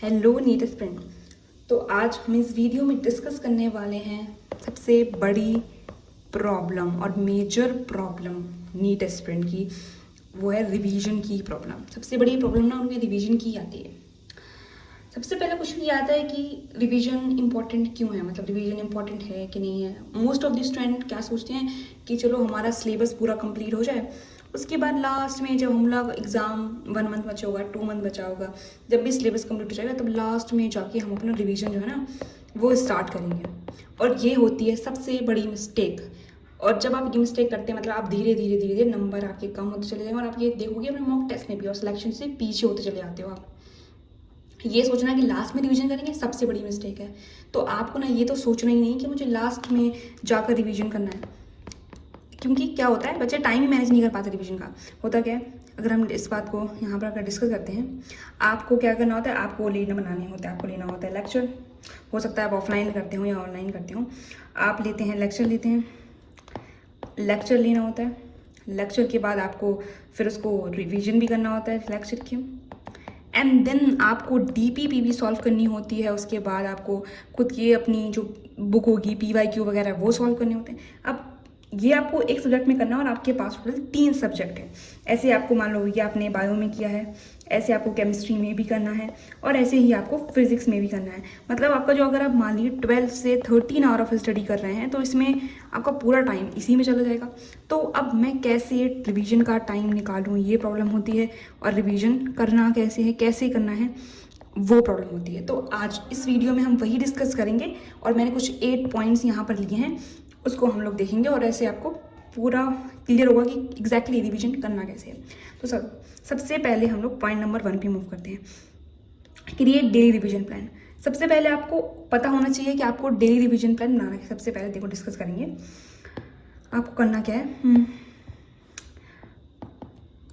Hello NEET student. तो आज हम इस वीडियो में डिस्कस करने वाले हैं सबसे बड़ी प्रॉब्लम और मेजर प्रॉब्लम नीट स्टूडेंट की। वो है रिवीजन की प्रॉब्लम। सबसे बड़ी प्रॉब्लम ना उनमें रिवीजन की आती है। सबसे पहला क्वेश्चन ये आता है कि रिवीजन इंपॉर्टेंट क्यों है, मतलब रिवीजन इंपॉर्टेंट है कि नहीं है। मोस्ट ऑफ द स्टूडेंट क्या सोचते हैं कि चलो हमारा सिलेबस पूरा कंप्लीट हो जाए, उसके बाद लास्ट में जब हम लोग एग्ज़ाम 1 मंथ बचा होगा, 2 मंथ बचा होगा, जब भी सिलेबस कंप्लीट हो जाएगा तब लास्ट में जाके हम अपना रिवीजन जो है ना वो स्टार्ट करेंगे। और ये होती है सबसे बड़ी मिस्टेक। और जब आप ये मिस्टेक करते हैं मतलब आप धीरे धीरे धीरे धीरे नंबर आपके कम होते चले जाएंगे और आप ये देखोगे अपने मॉक टेस्ट में भी और सिलेक्शन से पीछे होते चले जाते हो। आप ये सोचना कि लास्ट में रिवीजन करेंगे सबसे बड़ी मिस्टेक है। तो आपको ना ये तो सोचना ही नहीं कि मुझे लास्ट में जाकर रिवीजन करना है, क्योंकि क्या होता है बच्चे टाइम ही मैनेज नहीं कर पाते रिवीजन का। होता क्या है, अगर हम इस बात को यहाँ पर अगर डिस्कस करते हैं, आपको क्या करना होता है, आपको लेना बनाने होता है, आपको लेना होता है लेक्चर। हो सकता है आप ऑफलाइन करते हो या ऑनलाइन करते हो। आप लेते हैं लेक्चर, लेते हैं लेक्चर लेना होता है। लेक्चर के बाद आपको फिर उसको रिवीजन भी करना होता है लेक्चर के। एंड देन आपको DPP भी सॉल्व करनी होती है। उसके बाद आपको खुद की अपनी जो बुक होगी PYQ वगैरह वो सॉल्व करने होते हैं। अब ये आपको एक सब्जेक्ट में करना है और आपके पास टोटल 3 सब्जेक्ट हैं। ऐसे आपको मान लो ये आपने बायो में किया है, ऐसे आपको केमिस्ट्री में भी करना है और ऐसे ही आपको फिजिक्स में भी करना है। मतलब आपका जो अगर आप मान लीजिए 12 से 13 आवर ऑफ स्टडी कर रहे हैं तो इसमें आपका पूरा टाइम इसी में चला जाएगा। तो अब मैं कैसे रिवीजन का टाइम निकालूँ, ये प्रॉब्लम होती है। और रिवीजन करना कैसे है, कैसे करना है, वो प्रॉब्लम होती है। तो आज इस वीडियो में हम वही डिस्कस करेंगे और मैंने कुछ 8 पॉइंट्स यहाँ पर लिए हैं, उसको हम लोग देखेंगे और ऐसे आपको पूरा क्लियर होगा कि एग्जैक्टली रिवीजन करना कैसे है। तो सबसे पहले हम लोग पॉइंट नंबर 1 पे मूव करते हैं, क्रिएट डेली रिवीजन प्लान। सबसे पहले आपको पता होना चाहिए कि आपको डेली रिवीजन प्लान बनाना है। सबसे पहले देखो डिस्कस करेंगे आपको करना क्या है।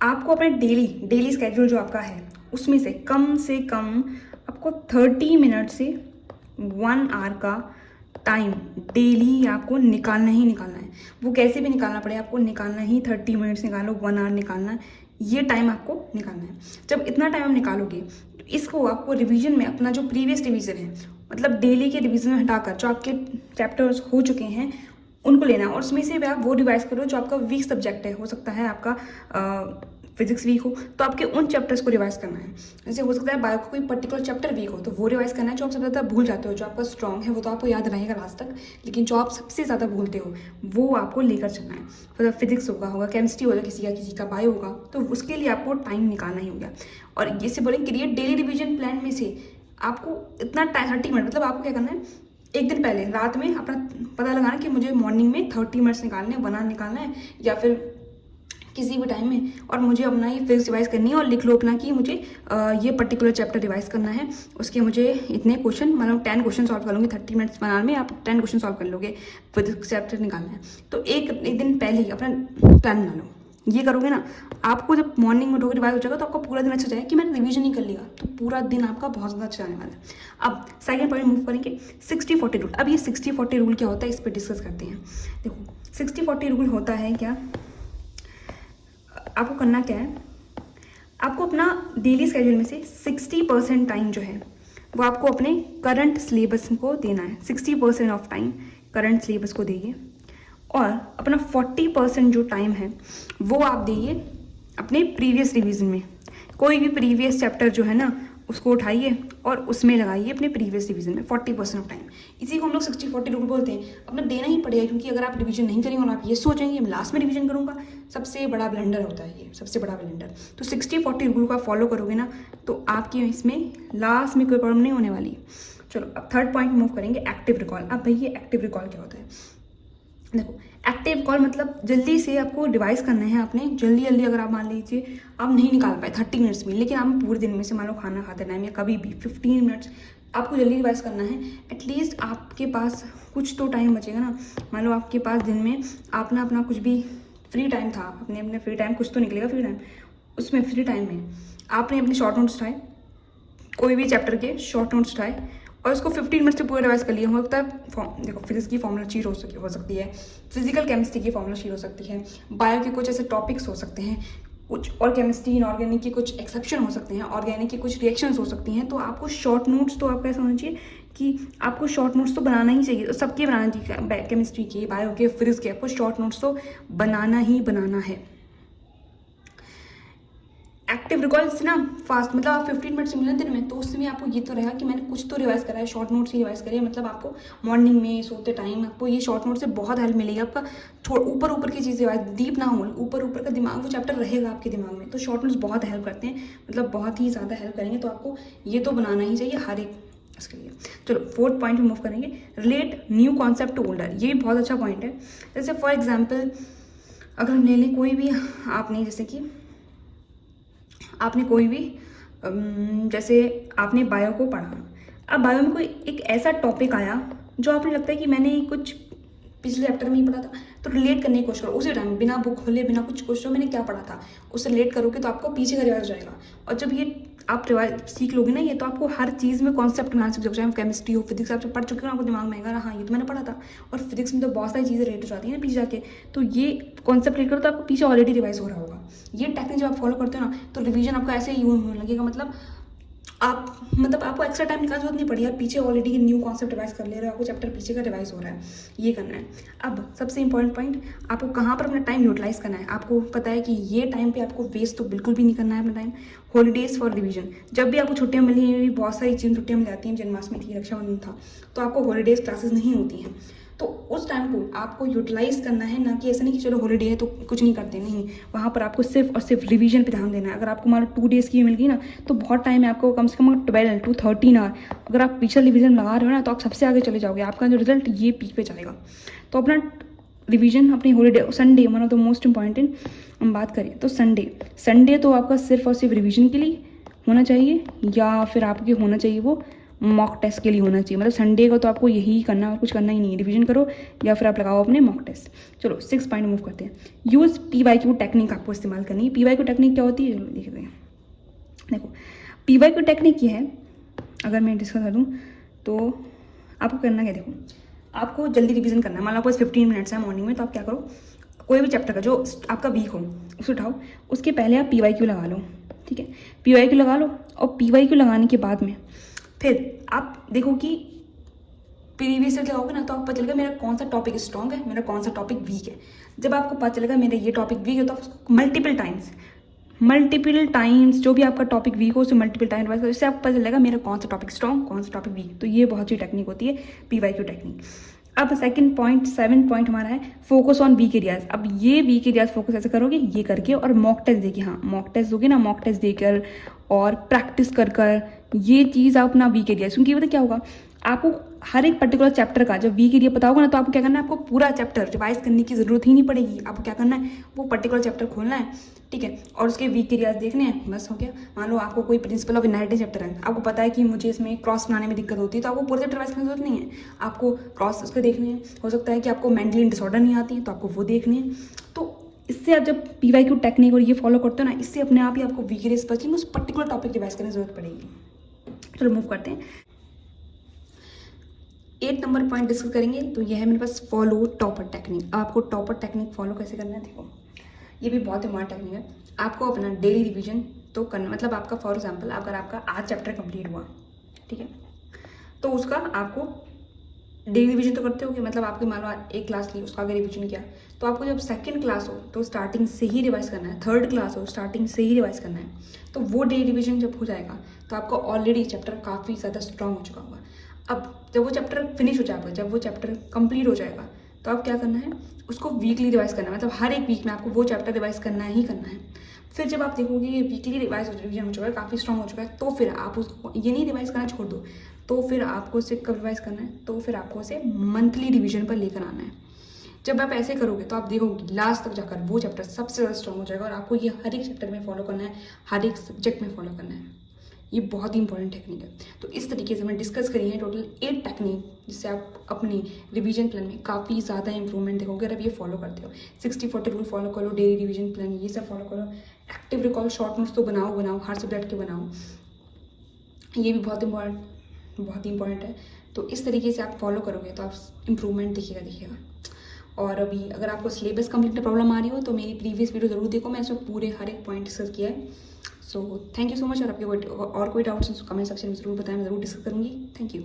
आपको अपने डेली स्केड्यूल जो आपका है उसमें से कम आपको 30 मिनट से 1 आवर का टाइम डेली आपको निकालना ही निकालना है। वो कैसे भी निकालना पड़े, आपको निकालना ही 30 मिनट्स निकालो, 1 आवर निकालना, ये टाइम आपको निकालना है। जब इतना टाइम आप निकालोगे तो इसको आपको रिवीजन में अपना जो प्रीवियस रिवीजन है, मतलब डेली के रिवीजन में हटाकर जो आपके चैप्टर्स हो चुके हैं उनको लेना है और उसमें से भी आप वो रिवाइज करो जो आपका वीक सब्जेक्ट है। हो सकता है आपका फिजिक्स वीक हो तो आपके उन चैप्टर्स को रिवाइज करना है। जैसे हो सकता है बायो का कोई पर्टिकुलर चैप्टर वीक हो तो वो रिवाइज करना है। जो आप सबसे ज़्यादा भूल जाते हो, जो आपका स्ट्रॉन्ग है वो तो आपको याद रहेगा लास्ट तक, लेकिन जो आप सबसे ज़्यादा भूलते हो वो आपको लेकर चलना है। मतलब फिजिक्स होगा केमिस्ट्री होगा, किसी का बायो होगा, तो उसके लिए आपको टाइम निकालना ही होगा। और जैसे बोलेंगे क्रिएट डेली रिविजन प्लान में से आपको इतना टाइम 30 मिनट, मतलब आपको क्या करना है, एक दिन पहले रात में अपना पता लगाना कि मुझे मॉर्निंग में 30 मिनट्स निकालने हैं, 1 आवर निकालना है या फिर किसी भी टाइम में, और मुझे अपना ये फिजिक्स रिवाइज करनी है। और लिख लो अपना कि मुझे ये पर्टिकुलर चैप्टर रिवाइज करना है, उसके मुझे इतने क्वेश्चन, मतलब 10 क्वेश्चन सॉल्व कर लूँगी 30 मिनट्स बनाने में, आप 10 क्वेश्चन सॉल्व कर लोगे, फिजिक्स चैप्टर निकालना है। तो एक दिन पहले ही अपना प्लान बना लो। ये करोगे ना, आपको जब मॉर्निंग में उठोगे रिवाइज हो जाएगा तो आपका पूरा दिन अच्छा जाएगा कि मैंने रिवीजन ही कर लिया, तो पूरा दिन आपका बहुत ज़्यादा अच्छा जाने वाला है। अब सेकंड पॉइंट मूव करेंगे, 60-40 रूल। अब ये 60-40 रूल क्या होता है इस पर डिस्कस करते हैं। देखो 60-40 रूल होता है क्या, आपको करना क्या है, आपको अपना डेली स्केड्यूल में से 60% टाइम जो है वो आपको अपने करंट सिलेबस को देना है। 60% ऑफ टाइम करंट सिलेबस को देइए और अपना 40% जो टाइम है वो आप देइए अपने प्रीवियस रिवीजन में। कोई भी प्रीवियस चैप्टर जो है ना उसको उठाइए और उसमें लगाइए अपने प्रीवियस रिवीजन में 40% ऑफ टाइम। इसी को हम लोग 60-40 रूल बोलते हैं। अपना देना ही पड़ेगा, क्योंकि अगर आप रिवीजन नहीं करेंगे और आप ये सोचेंगे मैं लास्ट में रिवीजन करूंगा, सबसे बड़ा ब्लंडर होता है ये, सबसे बड़ा ब्लंडर। तो 60-40 रूल का फॉलो करोगे ना तो आपके इसमें लास्ट में कोई प्रॉब्लम नहीं होने वाली। चलो अब थर्ड पॉइंट मूव करेंगे, एक्टिव रिकॉल। अब भाई ये एक्टिव रिकॉल क्या होता है, देखो एक्टिव कॉल मतलब जल्दी से आपको रिवाइज करना है आपने, जल्दी अगर आप मान लीजिए आप नहीं निकाल पाए 30 मिनट्स में, लेकिन आप पूरे दिन में से मान लो खाना खाते टाइम या कभी भी 15 मिनट्स आपको जल्दी रिवाइज करना है। एटलीस्ट आपके पास कुछ तो टाइम बचेगा ना। मान लो आपके पास दिन में आपने अपना कुछ भी फ्री टाइम था, अपने फ्री टाइम कुछ तो निकलेगा फ्री टाइम, उसमें फ्री टाइम में आपने अपने शॉर्ट नोट्स उठाए, कोई भी चैप्टर के शॉर्ट नोट्स उठाए और उसको 15 मिनट से पूरा रिवाइज कर लिया। हो सकता है देखो फिजिक्स की फॉर्मूला शीट हो सकती है, फिजिकल केमिस्ट्री की फॉर्मूला शीट हो सकती है, बायो के कुछ ऐसे टॉपिक्स हो सकते हैं, कुछ और केमिस्ट्री इनऑर्गेनिक के कुछ एक्सेप्शन हो सकते हैं, ऑर्गेनिक की कुछ रिएक्शंस हो सकती हैं, तो आपको शॉर्ट नोट्स तो आपका ऐसा होना चाहिए कि आपको शॉर्ट नोट्स तो बनाना ही चाहिए, सबके बनाना चाहिए, केमिस्ट्री के, बायो के, फिजिक्स के, आपको शॉर्ट नोट्स तो बनाना ही बनाना है। एक्टिव रिकॉल से ना फास्ट, मतलब आप 15 मिनट से मिले दिन में, तो उसमें आपको ये तो रहेगा कि मैंने कुछ तो रिवाइज करा है, शॉर्ट नोट्स ही रिवाइज करिए। मतलब आपको मॉर्निंग में सोते टाइम आपको ये शॉर्ट नोट से बहुत हेल्प मिलेगी। आपका ऊपर ऊपर की चीज़ें रिवाइज, डीप ना हो, ऊपर ऊपर का दिमाग, वो चैप्टर रहेगा आपके दिमाग में, तो शॉर्ट नोट्स बहुत हेल्प करते हैं, मतलब बहुत ही ज़्यादा हेल्प करेंगे। तो आपको ये तो बनाना ही चाहिए हर एक इसके लिए। चलो 4th पॉइंट पे मूव करेंगे, relate new concept to older. ये भी बहुत अच्छा पॉइंट है। जैसे फॉर एग्जाम्पल अगर हम ले लें कोई भी, आपने जैसे कि आपने कोई भी जैसे आपने बायो को पढ़ा, अब बायो में कोई एक ऐसा टॉपिक आया जो आपने लगता है कि मैंने कुछ पिछले चैप्टर में ही पढ़ा था, तो रिलेट करने की कोशिश करो उसी टाइम, बिना बुक खोले, बिना कुछ क्वेश्चन मैंने क्या पढ़ा था उससे रिलेट करोगे तो आपको पीछे का रिवाइज हो जाएगा। और जब ये आप रिवाइज सीख लोगे ना, ये तो आपको हर चीज़ में कॉन्सेप्ट बना सकते हो, चाहे केमिस्ट्री हो, फिजिक्स आप जब पढ़ चुके हो आपको दिमाग में आएगा, हाँ ये तो मैंने पढ़ा था। और फिजिक्स में तो बहुत सारी चीज़ें रिलेट हो जाती है ना पीछे जाके, तो ये कॉन्सेप्ट रिलेट करो तो आपको पीछे ऑलरेडी रिवाइज हो रहा होगा। ये टेक्निक जब आप फॉलो करते हो ना, तो रिवीजन आपका ऐसे ही होने लगेगा, मतलब आपको एक्स्ट्रा टाइम निकालने की जरूरत नहीं पड़ी, आप पीछे ऑलरेडी न्यू कॉन्सेप्ट रिवाइज कर ले रहे हो, आपको चैप्टर पीछे का रिवाइज हो रहा है, ये करना है। अब सबसे इंपॉर्टेंट पॉइंट, आपको कहाँ पर अपना टाइम यूटिलाइज करना है। आपको पता है कि ये टाइम पे आपको वेस्ट तो बिल्कुल भी नहीं करना है अपना टाइम। हॉलीडेज फॉर रिवीजन, जब भी आपको छुट्टियाँ मिली हैं, बहुत सारी चीज़ छुट्टियाँ मिल जाती हैं, जन्माष्टमी थी, रक्षाबंधन था, तो आपको हॉलीडेज क्लासेस नहीं होती हैं, तो उस टाइम को आपको यूटिलाइज करना है, ना कि ऐसा नहीं कि चलो हॉलीडे है तो कुछ नहीं करते, नहीं, वहाँ पर आपको सिर्फ और सिर्फ रिवीजन पे ध्यान देना है। अगर आपको मान लो 2 डेज़ की मिल गई ना, तो बहुत टाइम है, आपको कम से कम 12 to 13 आवर अगर आप पिछले रिवीजन लगा रहे हो ना, तो आप सबसे आगे चले जाओगे, आपका जो रिजल्ट ये पीक पे जाएगा। तो अपना रिवीजन अपनी holiday, Sunday one of the most important हम बात करें तो संडे तो आपका सिर्फ और सिर्फ रिवीजन के लिए होना चाहिए, या फिर आपके होना चाहिए वो मॉक टेस्ट के लिए होना चाहिए। मतलब संडे को तो आपको यही करना है और कुछ करना ही नहीं है, रिवीजन करो या फिर आप लगाओ अपने मॉक टेस्ट। चलो 6 पॉइंट मूव करते हैं। यूज़ PYQ टेक्निक आपको इस्तेमाल करनी है। PYQ टेक्निक क्या होती है देखते हैं। देखो PYQ टेक्निक ये है, अगर मैं डिस्कस कर दूँ तो आपको करना क्या, देखो आपको जल्दी रिवीजन करना है। मान लो आपको 15 मिनट्स है मॉर्निंग में, तो आप क्या करो, कोई भी चैप्टर का जो आपका वीक हो उसे उठाओ, उसके पहले आप PYQ लगा लो, ठीक है, PYQ लगा लो। और PYQ लगाने के बाद में फिर आप देखो कि प्रीवियस ईयर लगाओगे ना, तो आपको पता चलेगा मेरा कौन सा टॉपिक स्ट्रॉन्ग है, मेरा कौन सा टॉपिक वीक है। जब आपको पता चलेगा मेरा ये टॉपिक वीक है, तो आप उसको मल्टीपल टाइम्स जो भी आपका टॉपिक वीक हो उसे मल्टीपल टाइम रिवाइज करो, इससे आपको पता चलेगा मेरा कौन सा टॉपिक स्ट्रॉन्ग, कौन सा टॉपिक वीक। तो ये बहुत अच्छी टेक्निक होती है PYQ टेक्निक। अब सेकंड पॉइंट 7 पॉइंट हमारा है फोकस ऑन वीक एरियाज। अब ये वीक एरियाज फोकस ऐसे करोगे ये करके, और मॉक टेस्ट देके, हाँ मॉक टेस्ट दोगे ना, मॉक टेस्ट देकर और प्रैक्टिस कर ये चीज़ आप अपना वीक एरियाज, क्योंकि पता क्या होगा, आपको हर एक पर्टिकुलर चैप्टर का जब वीक एरिया पता होगा ना, तो आपको क्या करना है, आपको पूरा चैप्टर रिवाइज करने की जरूरत ही नहीं पड़ेगी। आपको क्या करना है, वो पर्टिकुलर चैप्टर खोलना है, ठीक है, और उसके वीक एरियाज देखने हैं, बस हो गया। मान लो आपको कोई प्रिंसिपल ऑफ इनहेरिटेंस चैप्टर है, आपको पता है कि मुझे इसमें क्रॉस बनाने में दिक्कत होती है, तो आपको पूरा चैप्टर रिवाइज करने की जरूरत नहीं है, आपको क्रॉस उसके देखने हैं। हो सकता है कि आपको मेंटली डिसऑर्डर नहीं आती है, तो आपको वो देखने हैं। तो इससे आप जब PYQ टेक्निक और ये फॉलो करते हो ना, इससे अपने आप ही आपको वीक एरियाज पता चलेंगे, उस पर्टिकुलर टॉपिक रिवाइज करने की जरूरत पड़ेगी। चलो मूव करते हैं, 8 नंबर पॉइंट डिस्कस करेंगे। तो यह है मेरे पास फॉलो टॉपर टेक्निक। आपको टॉपर टेक्निक फॉलो कैसे करना है, देखो ये भी बहुत इंपॉर्टेंट टेक्निक है। आपको अपना डेली रिवीजन तो करना, मतलब आपका फॉर एग्जांपल अगर आपका आज चैप्टर कंप्लीट हुआ, ठीक है, तो उसका आपको डेली रिवीजन तो करते होगे, मतलब आपकी मान लो एक क्लास ली, उसका आगे रिवीजन किया, तो आपको जब सेकंड क्लास हो तो स्टार्टिंग से ही रिवाइज करना है, थर्ड क्लास हो स्टार्टिंग से ही रिवाइज करना है। तो वो डेली रिवीजन जब हो जाएगा तो आपका ऑलरेडी चैप्टर काफ़ी ज़्यादा स्ट्रांग हो चुका होगा। अब जब वो चैप्टर फिनिश हो जाएगा, जब वो चैप्टर कंप्लीट हो जाएगा, तो आप क्या करना है, उसको वीकली रिवाइज करना है, मतलब हर एक वीक में आपको वो चैप्टर रिवाइज करना ही करना है। फिर जब आप देखोगे ये वीकली रिवीजन हो चुका है, काफ़ी स्ट्रांग हो चुका है, तो फिर आप उसको ये नहीं रिवाइज करना छोड़ दो, तो फिर आपको उसे कब रिवाइज करना है, तो फिर आपको उसे मंथली रिवीजन पर लेकर आना है। जब आप ऐसे करोगे तो आप देखोगे लास्ट तक जाकर वो चैप्टर सबसे ज़्यादा स्ट्रांग हो जाएगा, और आपको ये हर एक चैप्टर में फॉलो करना है, हर एक सब्जेक्ट में फॉलो करना है। ये बहुत ही इंपॉर्टेंट टेक्निक है। तो इस तरीके से मैं डिस्कस करी है टोटल 8 टेक्निक, जिससे आप अपनी रिवीजन प्लान में काफ़ी ज़्यादा इंप्रूवमेंट देखोगे अगर आप ये फॉलो करते हो। 60-40 रूल फॉलो करो, डेली रिवीजन प्लान ये सब फॉलो करो, एक्टिव रिकॉल शॉर्ट नोट्स तो बनाओ हर सब्जेक्ट के बनाओ, ये भी बहुत इंपॉर्टेंट है। तो इस तरीके से आप फॉलो करोगे तो आप इम्प्रूवमेंट देखिएगा। और अभी अगर आपको सिलेबस कंप्लीट में प्रॉब्लम आ रही हो तो मेरी प्रीवियस वीडियो ज़रूर देखो, मैं इसमें पूरे हर एक पॉइंट डिस्कस किया है। So thank you so much. और आपके और कोई डाउट्स कमेंट सेक्शन में ज़रूर बताएं, मैं ज़रूर डिस्कस करूँगी। Thank you.